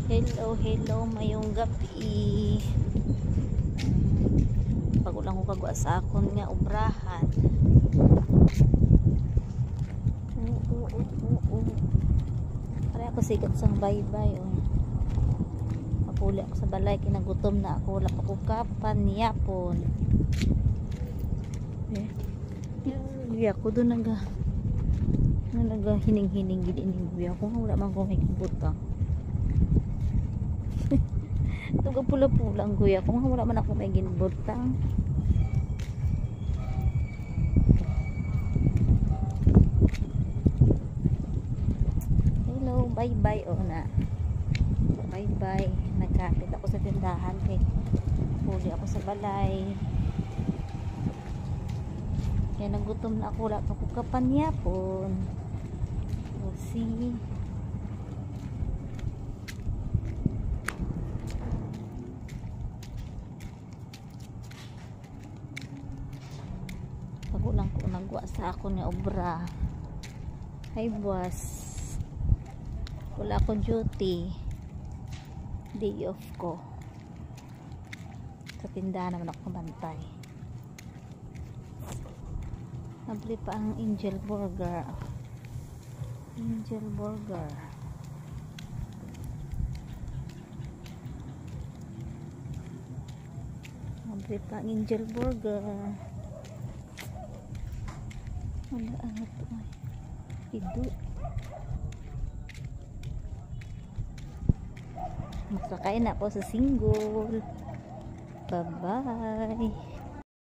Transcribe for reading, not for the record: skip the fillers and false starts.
Hello, hello, mayong gabi. Pagulang ko kagwa sa akon nga obrahan. Pare ako sikat sang bye-bye. Mapuli ako sa balay, kinagutom na ako. Wala pa ko kapan, niyapon. Iya ako doon naga hining-hining gid ining biya ko nga wala man ko may butang. Tuga pula-pula ang guya ko nga wala man ako may ginbutang. Hello, bye-bye na. Bye-bye. Nagkapit ako sa tindahan kay huli ako sa balay. Kaya nagutom na ako, wala pa ko kapanyapon. O see. Pagulang ko nagwa sa ako ni obra. Hi boss. Wala akong duty. Day off ko. Sa tindahan naman ako bantay. Nabili pa ang Angel Burger. Angel Burger. Nabili pa ang Angel Burger. Wala ano to ay. Ido. Magsakay na po sa single. Bye-bye.